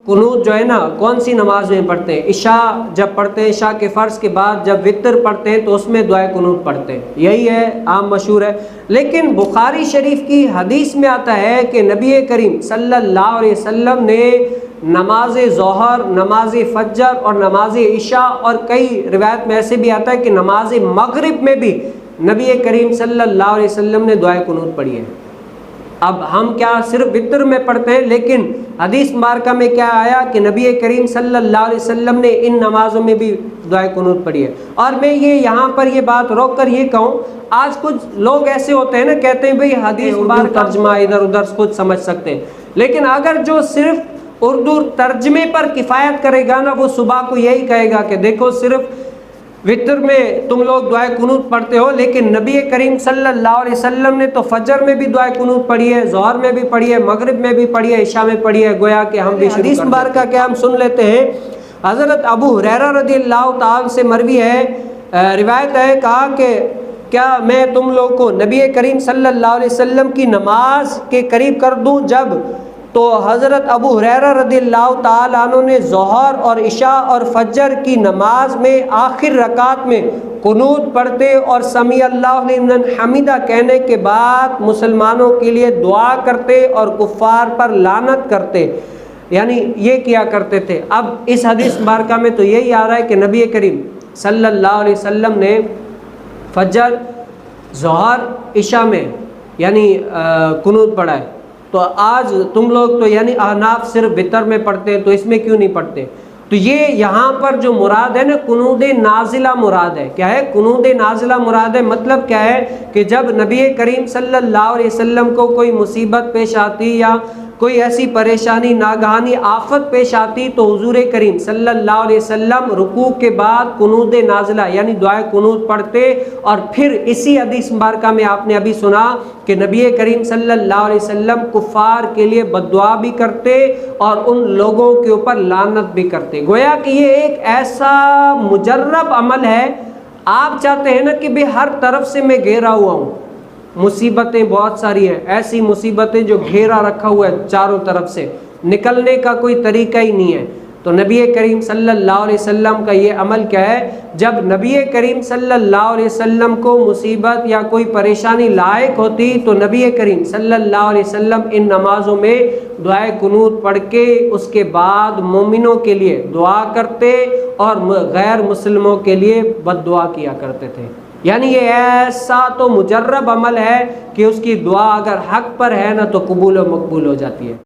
قنوت جو ہے نا کون سی نماز میں پڑھتے ہیں؟ عشاء جب پڑھتے ہیں، عشاء کے فرض کے بعد جب وتر پڑھتے ہیں تو اس میں دعائے قنوت پڑھتے ہیں، یہی ہے، عام مشہور ہے۔ لیکن بخاری شریف کی حدیث میں آتا ہے کہ نبی کریم صلی اللہ علیہ وسلم نے نماز ظہر، نماز فجر اور نماز عشاء، اور کئی روایت میں ایسے بھی آتا ہے کہ نماز مغرب میں بھی نبی کریم صلی اللہ علیہ وسلم نے دعائے قنوت پڑھی ہے۔ اب ہم کیا صرف وتر میں پڑھتے ہیں، لیکن حدیث مبارکہ میں کیا آیا کہ نبی کریم صلی اللہ علیہ وسلم نے ان نمازوں میں بھی دعائے قنوت پڑھی ہے۔ اور میں یہاں پر یہ بات روک کر یہ کہوں، آج کچھ لوگ ایسے ہوتے ہیں نا، کہتے ہیں بھئی حدیث مبارکہ ترجمہ ادھر ادھر کچھ سمجھ سکتے ہیں، لیکن اگر جو صرف اردو ترجمے پر کفایت کرے گا نا، وہ صبح کو یہی کہے گا کہ دیکھو صرف وتر میں تم لوگ دعائے قنوت پڑھتے ہو، لیکن نبی کریم صلی اللہ علیہ وسلم نے تو فجر میں بھی دعائے قنوت پڑھی ہے، ظہر میں بھی پڑھی ہے، مغرب میں بھی پڑھی ہے، عشاء میں پڑھی ہے۔ گویا کہ ہم بھی حدیث مبارکہ کیا ہم سن لیتے ہیں۔ حضرت ابو ہریرہ رضی اللہ تعالی سے مروی ہے، روایت ہے، کہا کہ کیا میں تم لوگ کو نبی کریم صلی اللہ علیہ وسلم کی نماز کے قریب کر دوں؟ جب تو حضرت ابو ہریرہ رضی اللہ تعالیٰ عنہ نے ظہر اور عشاء اور فجر کی نماز میں آخر رکعت میں قنوت پڑھتے اور سمیع اللہ لمن حمیدہ کہنے کے بعد مسلمانوں کے لیے دعا کرتے اور کفار پر لعنت کرتے، یعنی یہ کیا کرتے تھے۔ اب اس حدیث مبارکہ میں تو یہی آ رہا ہے کہ نبی کریم صلی اللہ علیہ وسلم نے فجر، ظہر، عشاء میں یعنی قنوت پڑھا ہے، تو آج تم لوگ تو یعنی احناف صرف وتر میں پڑھتے ہیں، تو اس میں کیوں نہیں پڑھتے؟ تو یہ یہاں پر جو مراد ہے نا قنوت نازلہ مراد ہے۔ کیا ہے؟ قنوت نازلہ مراد ہے۔ مطلب کیا ہے کہ جب نبی کریم صلی اللہ علیہ وسلم کو کوئی مصیبت پیش آتی یا کوئی ایسی پریشانی، ناگہانی آفت پیش آتی، تو حضور کریم صلی اللہ علیہ وسلم رکوع کے بعد قنوت نازلہ یعنی دعائے قنوت پڑھتے، اور پھر اسی حدیث مبارکہ میں آپ نے ابھی سنا کہ نبی کریم صلی اللہ علیہ وسلم کفار کے لیے بد دعا بھی کرتے اور ان لوگوں کے اوپر لعنت بھی کرتے۔ گویا کہ یہ ایک ایسا مجرب عمل ہے۔ آپ چاہتے ہیں نا کہ بھی ہر طرف سے میں گھیرا ہوا ہوں، مصیبتیں بہت ساری ہیں، ایسی مصیبتیں جو گھیرا رکھا ہوا ہے چاروں طرف سے، نکلنے کا کوئی طریقہ ہی نہیں ہے۔ تو نبی کریم صلی اللہ علیہ وسلم کا یہ عمل کیا ہے؟ جب نبی کریم صلی اللہ علیہ وسلم کو مصیبت یا کوئی پریشانی لاحق ہوتی تو نبی کریم صلی اللہ علیہ وسلم ان نمازوں میں دعائے قنوت پڑھ کے اس کے بعد مومنوں کے لیے دعا کرتے اور غیر مسلموں کے لیے بد دعا کیا کرتے تھے۔ یعنی یہ ایسا تو مجرب عمل ہے کہ اس کی دعا اگر حق پر ہے نا تو قبول و مقبول ہو جاتی ہے۔